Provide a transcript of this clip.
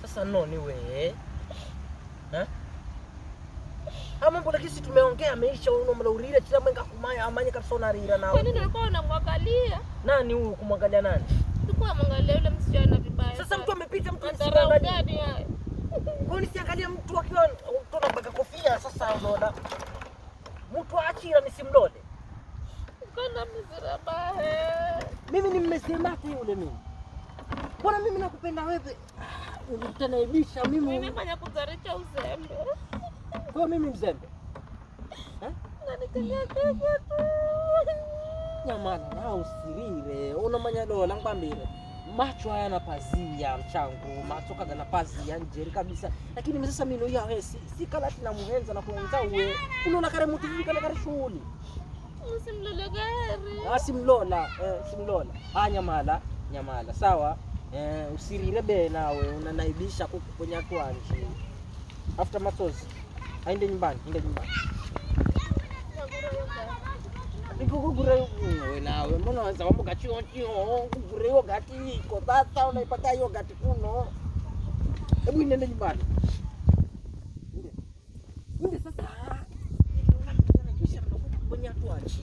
Sasa noni we. Ama mbona kisi tumeongea ameisha uno mlaurira kila mwenga kumaya amanye kabisa unarira nao. Kwani nilikuwa unamwangalia? Nani huyu kumwangalia nani? Nilikuwa mwangalia yule msichana vibaya. Sasa mtu amepita mtu anasiangalia. Kwani siangalia mtu akiwa mtu anabaka kofia sasa unaona. Mtu achira nisimlole. Kana mzirabahe. Mimi nimesema tu yule mimi. Bwana mimi nakupenda wewe. Unitanaibisha mimi. Mimi fanya kuzalisha uzembe. Kwa mimi mzembe. Nanikilia keke tu. Nyamana na usirire. Unamanya dola ngambire. Macho haya na pazia mchangu, macho kaga na pazia njeri kabisa. Lakini mimi sasa mimi ya wewe si kala tina muhenza na kuenza uwe. Unaona kare mtu hivi kale shughuli. Simlola gari. Simlola, simlola. Nyamala, nyamala. Sawa? Usirire be nawe unanaibisha kukuponya twanje. After matozi. Aende nyumbani, ende nyumbani. Nikugura wewe nawe mbona waanza mambo gachio kugura hiyo gati iko sasa unaipata hiyo gati kuno. Hebu nenda nyumbani. Ndio sasa. Kisha mnakuponya twanje.